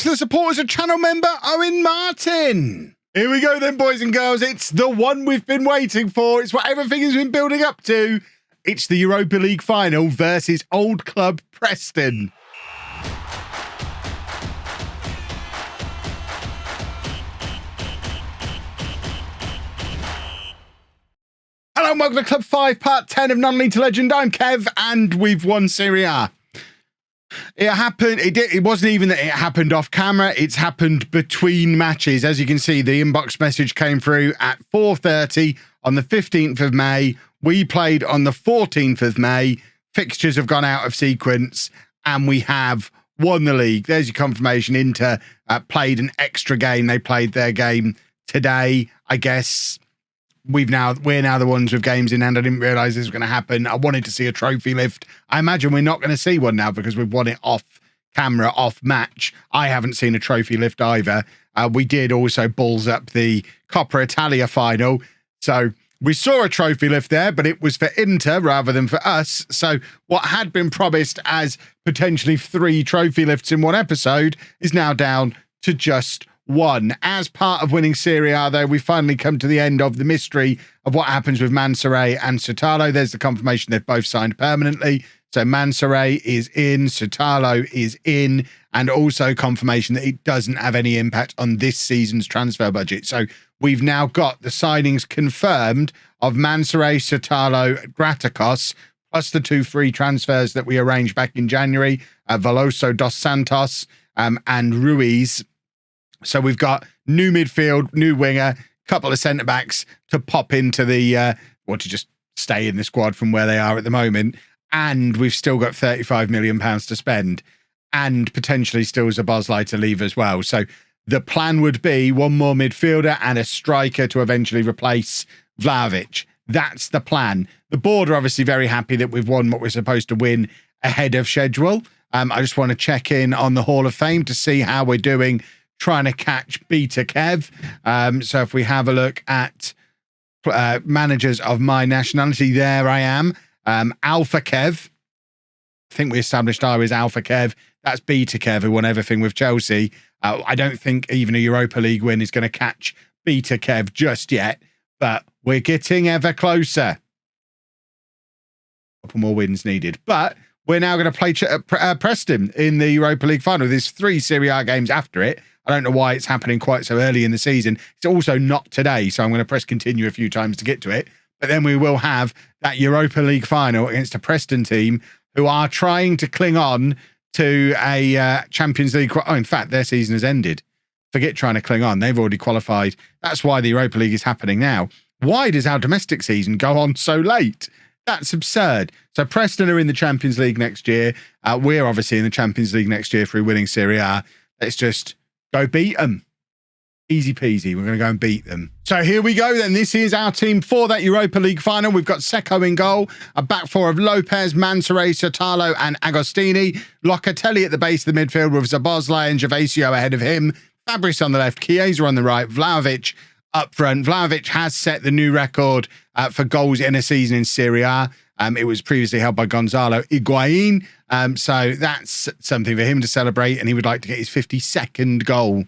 thanks to the supporters of channel member Owen Martin. Here we go then, boys and girls. It's the one we've been waiting for. It's what everything has been building up to. It's the Europa League final versus old club Preston. Hello and welcome to Club 5, Part 10 of Non-League to Legend. I'm Kev, and we've won Serie A. It happened, it wasn't even that it happened off camera, it's happened between matches. As you can see, the inbox message came through at 4:30 on the 15th of May. We played on the 14th of May. Fixtures have gone out of sequence, and we have won the league. There's your confirmation. Inter played an extra game. They played their game today, I guess. We're now the ones with games in hand. I didn't realise this was going to happen. I wanted to see a trophy lift. I imagine we're not going to see one now because we've won it off camera, off match. I haven't seen a trophy lift either. We did also balls up the Coppa Italia final. So we saw a trophy lift there, but it was for Inter rather than for us. So what had been promised as potentially 3 trophy lifts in one episode is now down to just one. As part of winning Serie A, though, we finally come to the end of the mystery of what happens with Mansoray and Sotalo. There's the confirmation they've both signed permanently. So Mansoray is in, Sotalo is in, and also confirmation that it doesn't have any impact on this season's transfer budget. So we've now got the signings confirmed of Mansoray, Sotalo, Gratakos, plus the 2 free transfers that we arranged back in January, Veloso dos Santos and Ruiz. So we've got new midfield, new winger, couple of centre-backs to pop into the, or to just stay in the squad from where they are at the moment. And we've still got £35 million to spend, and potentially still Szoboszlai to leave as well. So the plan would be one more midfielder and a striker to eventually replace Vlahovic. That's the plan. The board are obviously very happy that we've won what we're supposed to win ahead of schedule. I just want to check in on the Hall of Fame to see how we're doing trying to catch Beta Kev. So if we have a look at managers of my nationality, there I am. Alpha Kev. I think we established I was Alpha Kev. That's Beta Kev, who won everything with Chelsea. I don't think even a Europa League win is going to catch Beta Kev just yet, but we're getting ever closer. A couple more wins needed. But we're now going to play Preston in the Europa League final. There's 3 Serie A games after it. I don't know why it's happening quite so early in the season. It's also not today, so I'm going to press continue a few times to get to it. But then we will have that Europa League final against a Preston team who are trying to cling on to a Champions League. Oh, in fact, their season has ended. Forget trying to cling on. They've already qualified. That's why the Europa League is happening now. Why does our domestic season go on so late? That's absurd. So Preston are in the Champions League next year. We're obviously in the Champions League next year through winning Serie A. Let's just go beat them. Easy peasy. We're going to go and beat them. So here we go then. This is our team for that Europa League final. We've got Secco in goal, a back four of Lopez, Mansoray, Sotalo and Agostini. Locatelli at the base of the midfield with Szoboszlai and Gervasio ahead of him. Fabrice on the left, Chiesa on the right, Vlahovic up front. Vlahovic has set the new record for goals in a season in Serie A. It was previously held by Gonzalo Higuain. So that's something for him to celebrate, and he would like to get his 52nd goal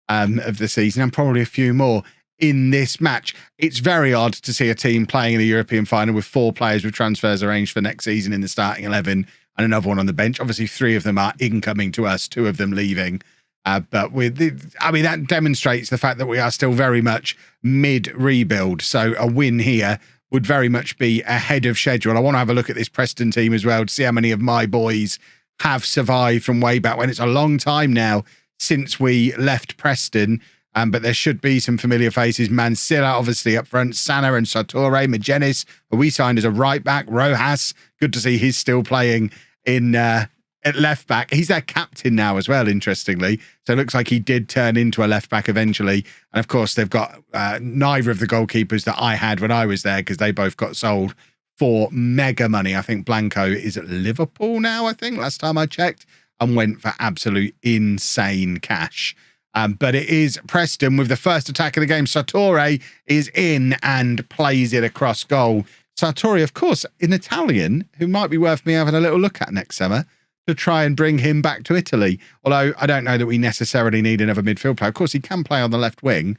of the season, and probably a few more in this match. It's very odd to see a team playing in a European final with 4 players with transfers arranged for next season in the starting 11 and another one on the bench. Obviously, 3 of them are incoming to us, 2 of them leaving. But that demonstrates the fact that we are still very much mid-rebuild. So a win here would very much be ahead of schedule. I want to have a look at this Preston team as well to see how many of my boys have survived from way back when. It's a long time now since we left Preston, but there should be some familiar faces. Mansilla, obviously, up front. Sana and Sartori. Magenis, who we signed as a right-back. Rojas, good to see he's still playing in at left-back. He's their captain now as well, interestingly. So it looks like he did turn into a left-back eventually. And, of course, they've got neither of the goalkeepers that I had when I was there, because they both got sold for mega money. I think Blanco is at Liverpool now, I think, last time I checked, and went for absolute insane cash. But it is Preston with the first attack of the game. Sartori is in and plays it across goal. Sartori, of course, in Italian, who might be worth me having a little look at next summer. to try and bring him back to Italy. Although I don't know that we necessarily need another midfield player. Of course, he can play on the left wing.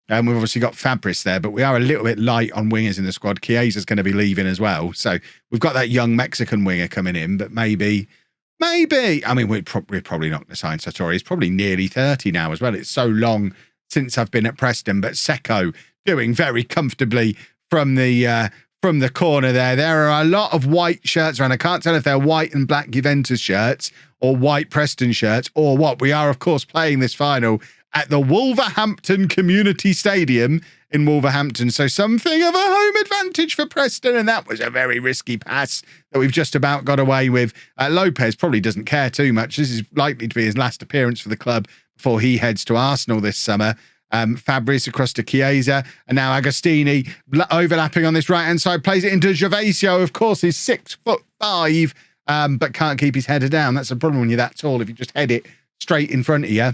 We've obviously got Fabris there, but we are a little bit light on wingers in the squad. Chiesa's going to be leaving as well. So we've got that young Mexican winger coming in, but maybe. I mean, we're probably not going to sign Sartori. He's probably nearly 30 now as well. It's so long since I've been at Preston, but Secco doing very comfortably from the corner there. There are a lot of white shirts around. I can't tell if they're white and black Juventus shirts or white Preston shirts or what. We are, of course, playing this final at the Wolverhampton Community Stadium in Wolverhampton. So something of a home advantage for Preston. And that was a very risky pass that we've just about got away with. Lopez probably doesn't care too much. This is likely to be his last appearance for the club before he heads to Arsenal this summer. Fabris across to Chiesa, and now Agostini overlapping on this right-hand side, plays it into Gervasio. Of course, he's 6'5", but can't keep his header down. That's the problem when you're that tall. If you just head it straight in front of you,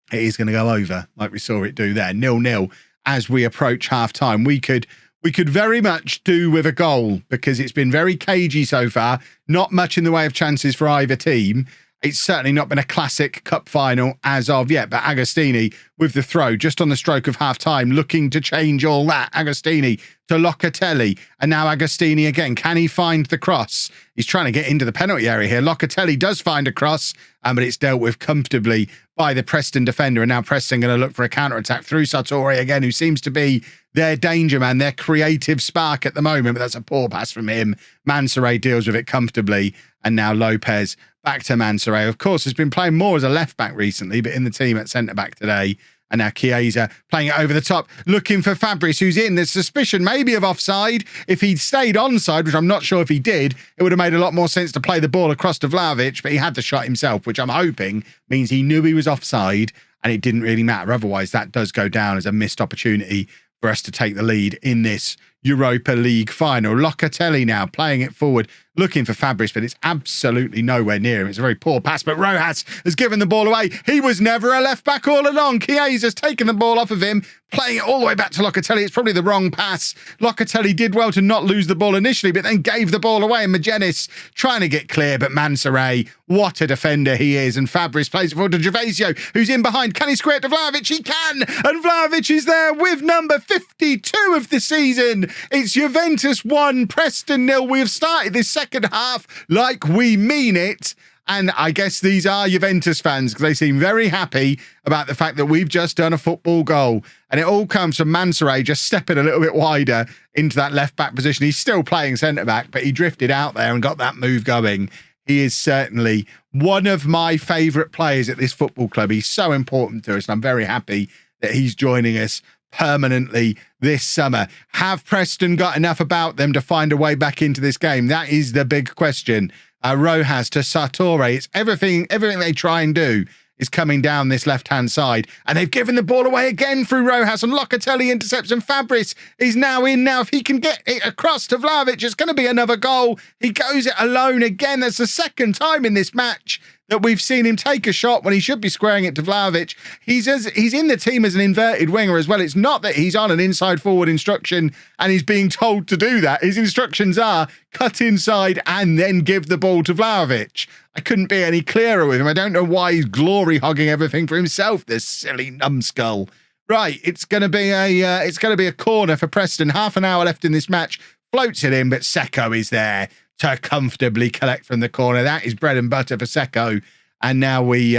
it is going to go over, like we saw it do there. 0-0 as we approach half-time. We could very much do with a goal because it's been very cagey so far. Not much in the way of chances for either team. It's certainly not been a classic cup final as of yet, but Agostini with the throw just on the stroke of half-time, looking to change all that. Agostini to Locatelli, and now Agostini again. Can he find the cross? He's trying to get into the penalty area here. Locatelli does find a cross, but it's dealt with comfortably by the Preston defender, and now Preston going to look for a counter-attack through Sartori again, who seems to be their danger man, their creative spark at the moment, but that's a poor pass from him. Mansoret deals with it comfortably, and now Lopez back to Mansoret. Of course, has been playing more as a left-back recently, but in the team at centre-back today. And now Chiesa playing it over the top, looking for Fabris, who's in. There's suspicion maybe of offside. If he'd stayed onside, which I'm not sure if he did, it would have made a lot more sense to play the ball across to Vlahovic, but he had the shot himself, which I'm hoping means he knew he was offside and it didn't really matter. Otherwise, that does go down as a missed opportunity for us to take the lead in this Europa League final. Locatelli now playing it forward, looking for Fabris, but it's absolutely nowhere near him. It's a very poor pass, but Rojas has given the ball away. He was never a left-back all along. Chiesa's taken the ball off of him, playing it all the way back to Locatelli. It's probably the wrong pass. Locatelli did well to not lose the ball initially, but then gave the ball away. And Magenis trying to get clear, but Mansoret, what a defender he is. And Fabris plays it forward to Gervasio, who's in behind. Can he square it to Vlahovic? He can! And Vlahovic is there with number 52 of the season. It's Juventus 1, Preston 0. We have started this second half like we mean it. And I guess these are Juventus fans because they seem very happy about the fact that we've just done a football goal. And it all comes from Mansoret just stepping a little bit wider into that left-back position. He's still playing centre-back, but he drifted out there and got that move going. He is certainly one of my favourite players at this football club. He's so important to us, and I'm very happy that he's joining us permanently this summer. Have Preston got enough about them to find a way back into this game? That is the big question. Rojas to Sartori. It's everything they try and do is coming down this left-hand side. And they've given the ball away again through Rojas, and Locatelli intercepts, and Fabris is now in. Now, if he can get it across to Vlahovic, it's going to be another goal. He goes it alone again. That's the second time in this match that we've seen him take a shot when he should be squaring it to Vlahovic. He's in the team as an inverted winger as well. It's not that he's on an inside forward instruction and he's being told to do that. His instructions are cut inside and then give the ball to Vlahovic. I couldn't be any clearer with him. I don't know why he's glory hogging everything for himself, this silly numbskull. Right, it's going to be a corner for Preston. Half an hour left in this match. Floats it in, but Secco is there to comfortably collect from the corner. That is bread and butter for Secco. And now we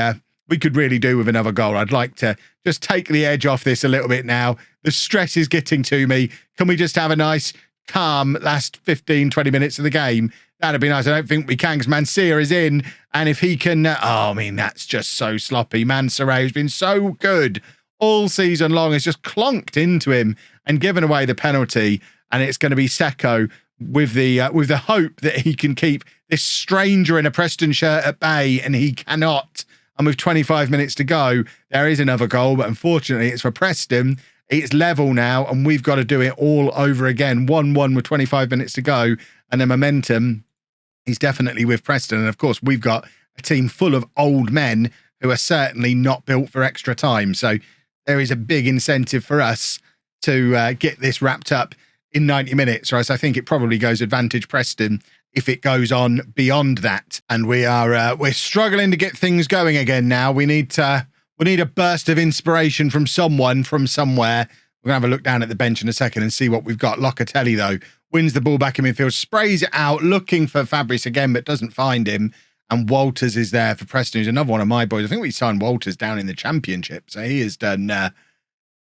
could really do with another goal. I'd like to just take the edge off this a little bit now. The stress is getting to me. Can we just have a nice, calm last 15, 20 minutes of the game? That'd be nice. I don't think we can because Mancia is in. And if he can... that's just so sloppy. Mansoret, who's been so good all season long, has just clonked into him and given away the penalty. And it's going to be Secco with the hope that he can keep this stranger in a Preston shirt at bay, and he cannot. And with 25 minutes to go, there is another goal, but unfortunately it's for Preston. It's level now, and we've got to do it all over again. 1-1 with 25 minutes to go, and the momentum is definitely with Preston. And of course, we've got a team full of old men who are certainly not built for extra time. So there is a big incentive for us to get this wrapped up in 90 minutes, or else I think it probably goes advantage Preston if it goes on beyond that. And we're struggling to get things going again now. We need a burst of inspiration from someone from somewhere. We're going to have a look down at the bench in a second and see what we've got. Locatelli, though, wins the ball back in midfield, sprays it out, looking for Fabris again, but doesn't find him. And Walters is there for Preston, who's another one of my boys. I think we signed Walters down in the Championship, so he has done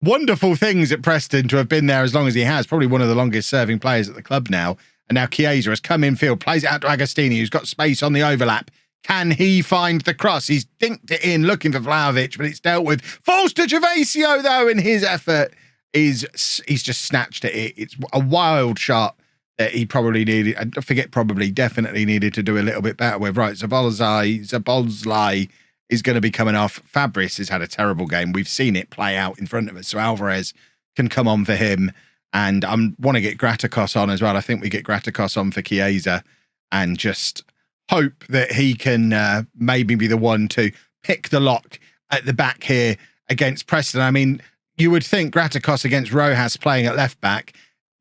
wonderful things at Preston to have been there as long as he has. Probably one of the longest serving players at the club now. And now Chiesa has come in field, plays it out to Agostini, who's got space on the overlap. Can he find the cross? He's dinked it in, looking for Vlahovic, but it's dealt with. Falls to Gervasio, though, and his effort he's just snatched at it. It's a wild shot that he probably needed. I forget, probably, definitely needed to do a little bit better with. Right, Zabolzai is going to be coming off. Fabris has had a terrible game. We've seen it play out in front of us, so Alvarez can come on for him. And I want to get Graticos on as well. I think we get Graticos on for Chiesa and just hope that he can maybe be the one to pick the lock at the back here against Preston. I mean, you would think Graticos against Rojas playing at left back,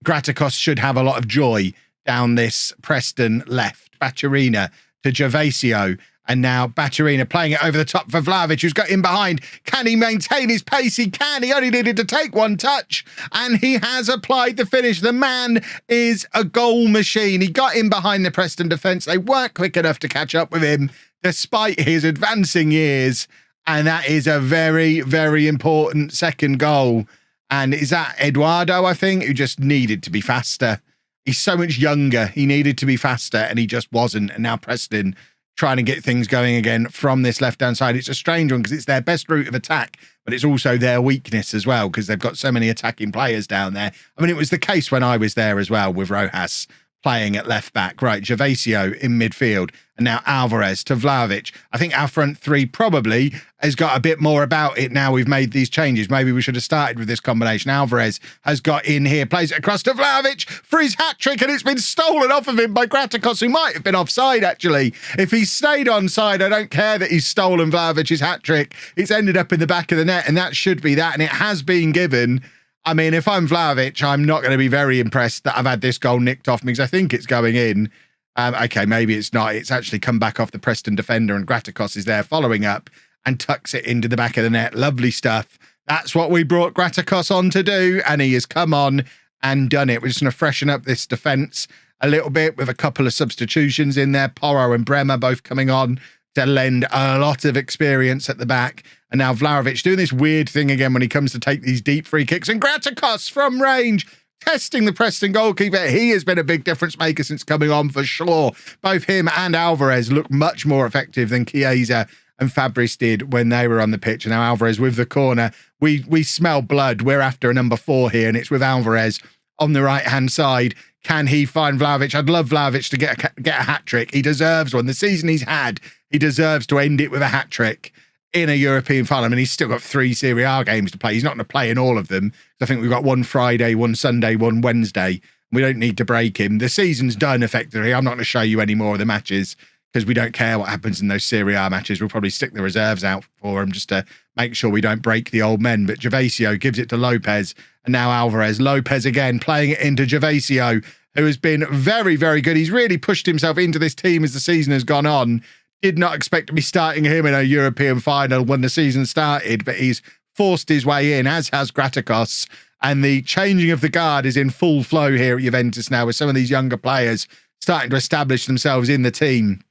Graticos should have a lot of joy down this Preston left. Bacciarina to Gervasio. And now Bacciarina playing it over the top for Vlahovic, who's got in behind. Can he maintain his pace? He can. He only needed to take one touch, and he has applied the finish. The man is a goal machine. He got in behind the Preston defence. They weren't quick enough to catch up with him, despite his advancing years. And that is a very, very important second goal. And is that Eduardo, I think, who just needed to be faster? He's so much younger. He needed to be faster, and he just wasn't. And now Preston trying to get things going again from this left-hand side. It's a strange one because it's their best route of attack, but it's also their weakness as well because they've got so many attacking players down there. I mean, it was the case when I was there as well with Rojas playing at left-back. Right, Gervasio in midfield, and now Alvarez to Vlahovic. I think our front three probably has got a bit more about it now we've made these changes. Maybe we should have started with this combination. Alvarez has got in here, plays it across to Vlahovic for his hat-trick, and it's been stolen off of him by Graticos, who might have been offside, actually. If he stayed onside, I don't care that he's stolen Vlahovic's hat-trick. It's ended up in the back of the net, and that should be that, and it has been given. I mean, if I'm Vlahovic, I'm not going to be very impressed that I've had this goal nicked off me because I think it's going in. Okay, maybe it's not. It's actually come back off the Preston defender, and Graticos is there following up and tucks it into the back of the net. Lovely stuff. That's what we brought Graticos on to do, and he has come on and done it. We're just going to freshen up this defence a little bit with a couple of substitutions in there. Porro and Bremer both coming on to lend a lot of experience at the back. And now Vlahovic doing this weird thing again when he comes to take these deep free kicks. And Graticos from range, testing the Preston goalkeeper. He has been a big difference maker since coming on for sure. Both him and Alvarez look much more effective than Chiesa and Fabris did when they were on the pitch. And now Alvarez with the corner. We smell blood. We're after a number 4 here, and it's with Alvarez on the right-hand side. Can he find Vlahovic? I'd love Vlahovic to get a hat-trick. He deserves one. The season he's had, he deserves to end it with a hat-trick in a European final. I mean, he's still got 3 Serie A games to play. He's not going to play in all of them. I think we've got one Friday, one Sunday, one Wednesday. We don't need to break him. The season's done, effectively. I'm not going to show you any more of the matches because we don't care what happens in those Serie A matches. We'll probably stick the reserves out for him just to make sure we don't break the old men. But Gervasio gives it to Lopez, and now Alvarez. Lopez again, playing it into Gervasio, who has been very, very good. He's really pushed himself into this team as the season has gone on. Did not expect to be starting him in a European final when the season started, but he's forced his way in, as has Graticos. And the changing of the guard is in full flow here at Juventus now, with some of these younger players starting to establish themselves in the team.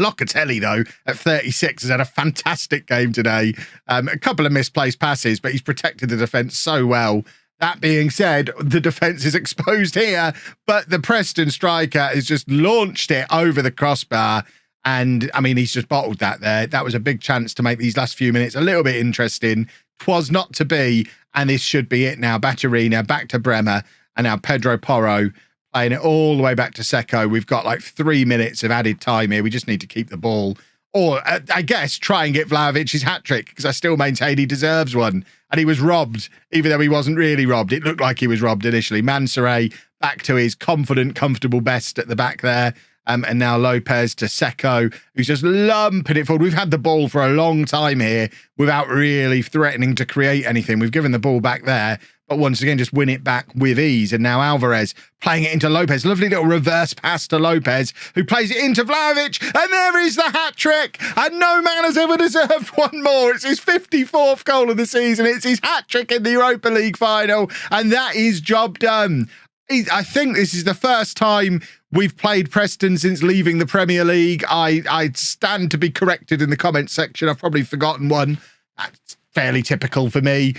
Locatelli, though, at 36, has had a fantastic game today. A couple of misplaced passes, but he's protected the defence so well. That being said, the defence is exposed here, but the Preston striker has just launched it over the crossbar. And, I mean, he's just bottled that there. That was a big chance to make these last few minutes a little bit interesting. 'Twas not to be, and this should be it now. Bacciarina back to Bremer, and now Pedro Porro playing it all the way back to Secco. We've got like 3 minutes of added time here. We just need to keep the ball. Or, I guess, try and get Vlahovic's hat-trick, because I still maintain he deserves one. And he was robbed, even though he wasn't really robbed. It looked like he was robbed initially. Mansoret back to his confident, comfortable best at the back there. And now Lopez to Secco, who's just lumping it forward. We've had the ball for a long time here without really threatening to create anything. We've given the ball back there, but once again, just win it back with ease. And now Alvarez playing it into Lopez. Lovely little reverse pass to Lopez, who plays it into Vlahovic. And there is the hat-trick. And no man has ever deserved one more. It's his 54th goal of the season. It's his hat-trick in the Europa League final. And that is job done. I think this is the first time we've played Preston since leaving the Premier League. I stand to be corrected in the comments section. I've probably forgotten one. That's fairly typical for me.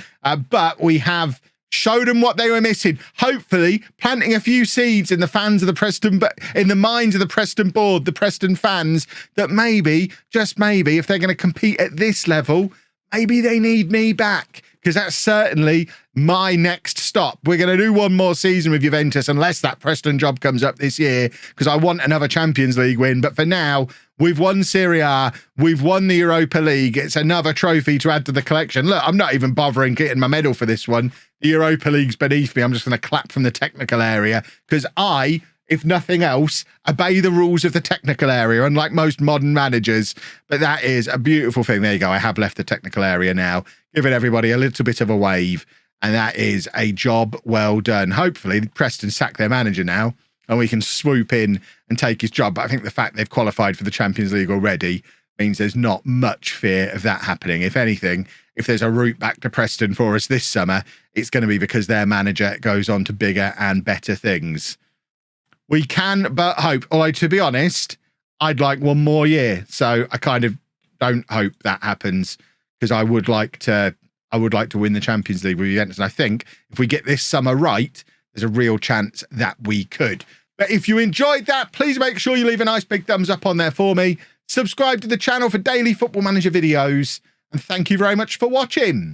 But we have showed them what they were missing. Hopefully, planting a few seeds in the fans of the Preston, but in the minds of the Preston board, the Preston fans, that maybe, just maybe, if they're going to compete at this level, maybe they need me back. Because that's certainly my next stop. We're going to do one more season with Juventus, unless that Preston job comes up this year, because I want another Champions League win. But for now, we've won Serie A, we've won the Europa League. It's another trophy to add to the collection. Look, I'm not even bothering getting my medal for this one. The Europa League's beneath me. I'm just going to clap from the technical area, because I, if nothing else, obey the rules of the technical area, unlike most modern managers. But that is a beautiful thing. There you go. I have left the technical area now, giving everybody a little bit of a wave. And that is a job well done. Hopefully, Preston sack their manager now, and we can swoop in and take his job. But I think the fact they've qualified for the Champions League already means there's not much fear of that happening. If anything, if there's a route back to Preston for us this summer, it's going to be because their manager goes on to bigger and better things. We can but hope. Although, to be honest, I'd like one more year. So I kind of don't hope that happens, because I would like to win the Champions League with Juventus. And I think if we get this summer right, there's a real chance that we could. But if you enjoyed that, please make sure you leave a nice big thumbs up on there for me. Subscribe to the channel for daily Football Manager videos. And thank you very much for watching.